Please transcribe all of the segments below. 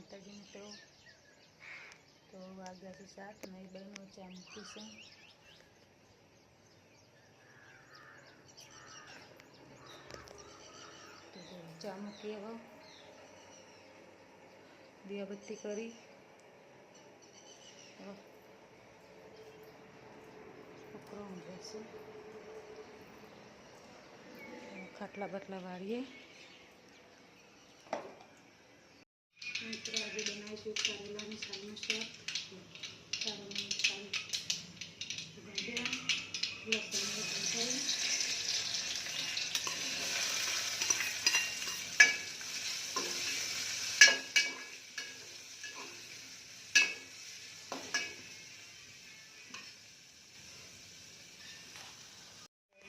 માતાજી મિત્રો। તો વાગ્યા છે 7 ને બહેનો ચા મૂકી છે। તો ચા મૂકી હવે દીવાબત્તી કરી છોકરો ઊંઘે છે। ખાટલા બાટલા વાળીએ। મિત્રો આજે બનાવીશું કારેલાની શાકનું શાક। કારેલાની શાક ગાંઠિયા લસણની તરકારી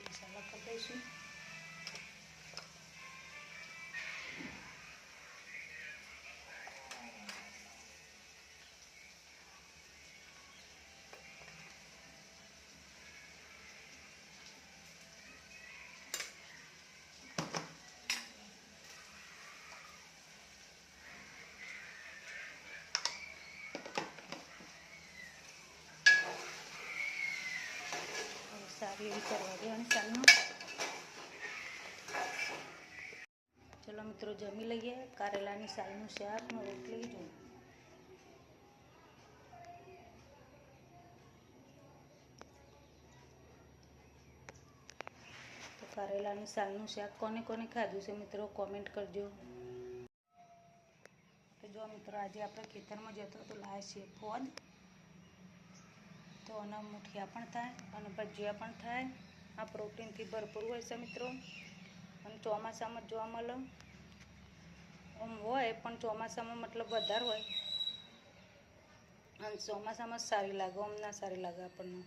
મસાલા કરી દઈશું। सारी एवी करवा देवानी सालमा। चलो मित्रों जमी लीए कारेलानी सालनु शाक ने रोटली। जो तो कारेलानी सालनु शाक कोने कोने खाधुं छे मित्रों कॉमेंट करजो। तो जो मित्रों आज आप खेतर में जतो तो लाए छे फोद। तो आना मुठिया पण थाय अने भजिया पण थाय। आ प्रोटीन थी भरपूर होय छे मित्रों अने ચોમાસામાં જોવા મળે आम होय पण ચોમાસામાં मतलब વધારે होय अने ચોમાસામાં सारी लागे आम ना सारी लागे आपणने।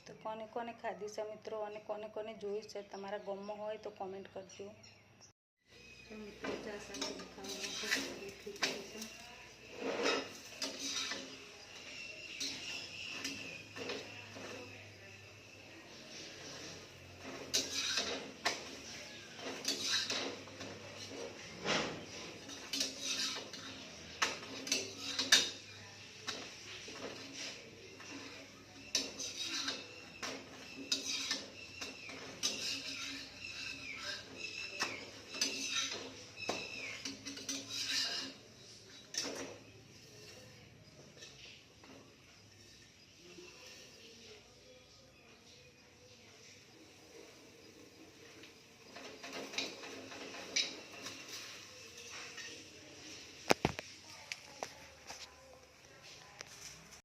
तो कोने कोने खाधी छे मित्रों अने कोने कोने जोई छे तमारा गाममां होय तो कॉमेंट करजो। तो मित्रों